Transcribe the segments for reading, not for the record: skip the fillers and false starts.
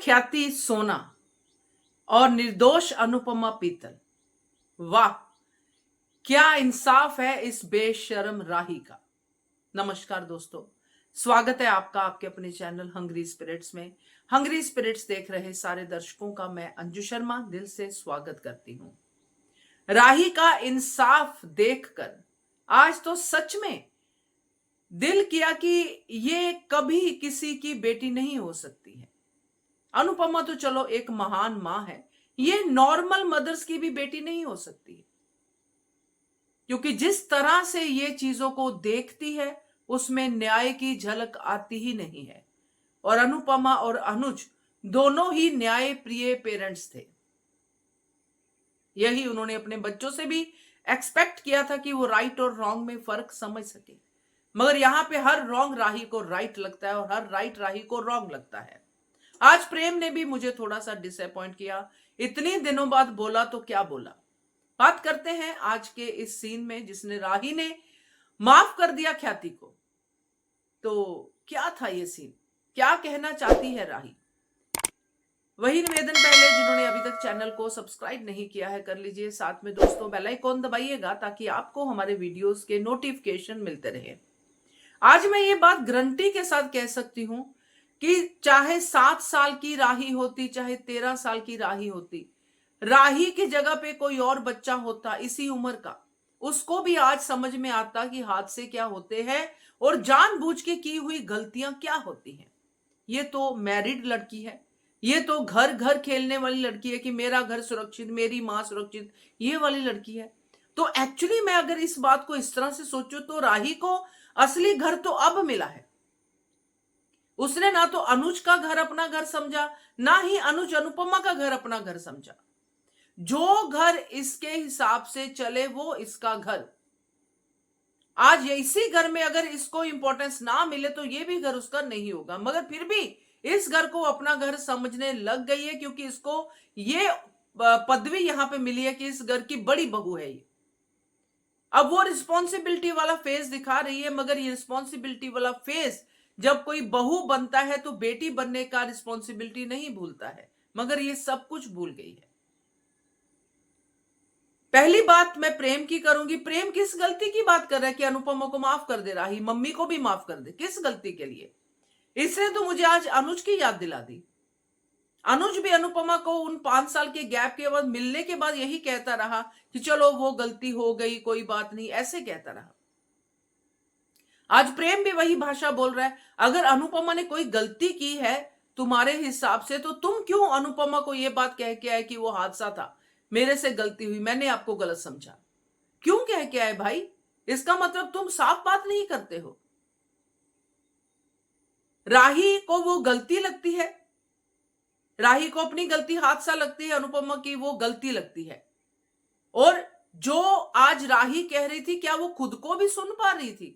ख्याति सोना और निर्दोष अनुपमा पीतल। वाह, क्या इंसाफ है इस बेशर्म राही का। नमस्कार दोस्तों, स्वागत है आपका आपके अपने चैनल हंग्री स्पिरिट्स में। हंग्री स्पिरिट्स देख रहे सारे दर्शकों का मैं अंजू शर्मा दिल से स्वागत करती हूं। राही का इंसाफ देखकर आज तो सच में दिल किया कि ये कभी किसी की बेटी नहीं हो सकती है। अनुपमा तो चलो एक महान मां है, ये नॉर्मल मदर्स की भी बेटी नहीं हो सकती है, क्योंकि जिस तरह से ये चीजों को देखती है उसमें न्याय की झलक आती ही नहीं है। और अनुपमा और अनुज दोनों ही न्याय प्रिय पेरेंट्स थे। यही उन्होंने अपने बच्चों से भी एक्सपेक्ट किया था कि वो राइट और रॉन्ग में फर्क समझ सके, मगर यहां पे हर रॉन्ग राही को राइट लगता है और हर राइट राही को रॉन्ग लगता है। आज प्रेम ने भी मुझे थोड़ा सा डिसअपॉइंट किया। इतनी दिनों बाद बोला तो क्या बोला। बात करते हैं आज के इस सीन में जिसने राही ने माफ कर दिया ख्याति को। तो क्या था ये सीन, क्या कहना चाहती है राही। वही निवेदन, पहले जिन्होंने अभी तक चैनल को सब्सक्राइब नहीं किया है कर लीजिए, साथ में दोस्तों बेल आइकॉन दबाइएगा ताकि आपको हमारे वीडियोस के नोटिफिकेशन मिलते रहे। आज मैं ये बात गारंटी के साथ कह सकती हूं कि चाहे 7 साल की राही होती, चाहे 13 साल की राही होती, राही की जगह पे कोई और बच्चा होता इसी उम्र का, उसको भी आज समझ में आता कि हादसे क्या होते हैं और जानबूझ के की हुई गलतियां क्या होती हैं। ये तो मैरिड लड़की है, ये तो घर घर खेलने वाली लड़की है कि मेरा घर सुरक्षित, मेरी मां सुरक्षित, ये वाली लड़की है। तो एक्चुअली मैं अगर इस बात को इस तरह से सोचूं तो राही को असली घर तो अब मिला है। उसने ना तो अनुज का घर अपना घर समझा, ना ही अनुज अनुपमा का घर अपना घर समझा। जो घर इसके हिसाब से चले वो इसका घर। आज इसी घर में अगर इसको इंपॉर्टेंस ना मिले तो ये भी घर उसका नहीं होगा, मगर फिर भी इस घर को अपना घर समझने लग गई है, क्योंकि इसको ये पदवी यहां पे मिली है कि इस घर की बड़ी बहू है ये। अब वो रिस्पॉन्सिबिलिटी वाला फेस दिखा रही है, मगर ये रिस्पॉन्सिबिलिटी वाला फेस जब कोई बहू बनता है तो बेटी बनने का रिस्पॉन्सिबिलिटी नहीं भूलता है, मगर ये सब कुछ भूल गई है। पहली बात मैं प्रेम की करूंगी। प्रेम किस गलती की बात कर रहा है कि अनुपमा को माफ कर दे, राही मम्मी को भी माफ कर दे, किस गलती के लिए। इसने तो मुझे आज अनुज की याद दिला दी। अनुज भी अनुपमा को उन 5 साल के गैप के बाद मिलने के बाद यही कहता रहा कि चलो वो गलती हो गई, कोई बात नहीं, ऐसे कहता रहा। आज प्रेम भी वही भाषा बोल रहा है। अगर अनुपमा ने कोई गलती की है तुम्हारे हिसाब से, तो तुम क्यों अनुपमा को यह बात कह के आए कि वो हादसा था, मेरे से गलती हुई, मैंने आपको गलत समझा, क्यों कह के आए भाई। इसका मतलब तुम साफ बात नहीं करते हो। राही को वो गलती लगती है, राही को अपनी गलती हादसा लगती है, अनुपमा की वो गलती लगती है। और जो आज राही कह रही थी, क्या वो खुद को भी सुन पा रही थी?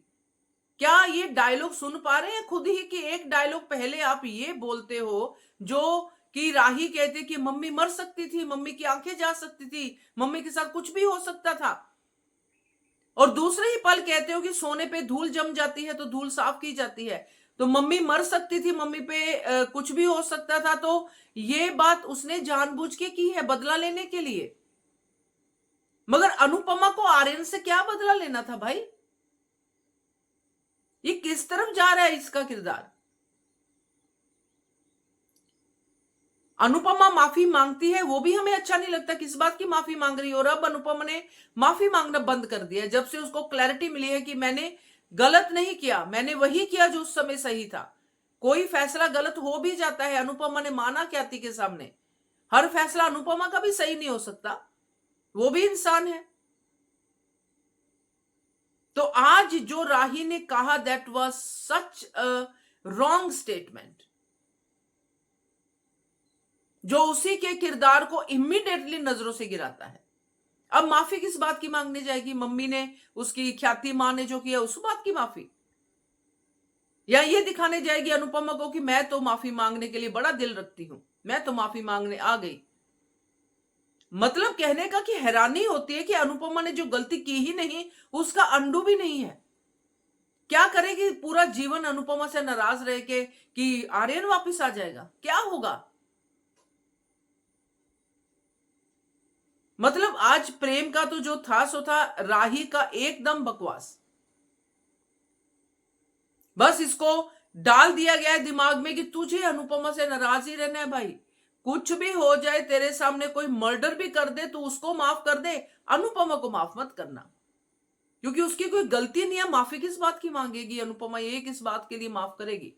क्या ये डायलॉग सुन पा रहे हैं खुद ही? कि एक डायलॉग पहले आप ये बोलते हो जो कि राही कहते कि मम्मी मर सकती थी, मम्मी की आंखें जा सकती थी, मम्मी के साथ कुछ भी हो सकता था, और दूसरे ही पल कहते हो कि सोने पे धूल जम जाती है तो धूल साफ की जाती है। तो मम्मी मर सकती थी, मम्मी पे कुछ भी हो सकता था, तो ये बात उसने जानबूझ के की है बदला लेने के लिए। मगर अनुपमा को आर्यन से क्या बदला लेना था भाई? ये किस तरफ जा रहा है इसका किरदार। अनुपमा माफी मांगती है, वो भी हमें अच्छा नहीं लगता, किस बात की माफी मांग रही है। और अब अनुपमा ने माफी मांगना बंद कर दिया जब से उसको क्लैरिटी मिली है कि मैंने गलत नहीं किया, मैंने वही किया जो उस समय सही था। कोई फैसला गलत हो भी जाता है, अनुपमा ने माना ख्याति के सामने। हर फैसला अनुपमा का भी सही नहीं हो सकता, वो भी इंसान है। तो आज जो राही ने कहा, that was such a wrong statement, जो उसी के किरदार को इमीडिएटली नजरों से गिराता है। अब माफी किस बात की मांगने जाएगी? मम्मी ने, उसकी ख्याति मां ने जो किया उस बात की माफी, या ये दिखाने जाएगी अनुपमा को कि मैं तो माफी मांगने के लिए बड़ा दिल रखती हूं, मैं तो माफी मांगने आ गई। मतलब कहने का कि हैरानी होती है कि अनुपमा ने जो गलती की ही नहीं उसका अंडू भी नहीं है। क्या करेगी? पूरा जीवन अनुपमा से नाराज रह के कि आर्यन वापस आ जाएगा? क्या होगा? मतलब आज प्रेम का तो जो था सो था राही का एकदम बकवास। बस इसको डाल दिया गया है दिमाग में कि तुझे अनुपमा से नाराज ही रहना है भाई, कुछ भी हो जाए, तेरे सामने कोई मर्डर भी कर दे तो उसको माफ कर दे, अनुपमा को माफ मत करना, क्योंकि उसकी कोई गलती नहीं है। माफी किस बात की मांगेगी अनुपमा, ये किस बात के लिए माफ करेगी?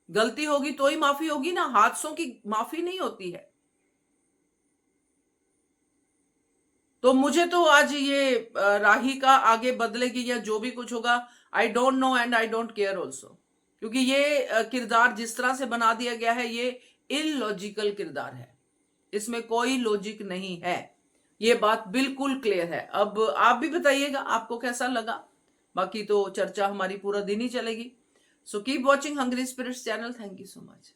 गलती होगी तो ही माफी होगी ना, हादसों की माफी नहीं होती है। तो मुझे तो आज ये राही का आगे बदलेगी या जो भी कुछ होगा, I don't know and I don't care also, क्योंकि ये किरदार जिस तरह से बना दिया गया है ये इलॉजिकल किरदार है, इसमें कोई लॉजिक नहीं है, ये बात बिल्कुल क्लियर है। अब आप भी बताइएगा आपको कैसा लगा, बाकी तो चर्चा हमारी पूरा दिन ही चलेगी। So keep watching hungry spirits channel. Thank you so much.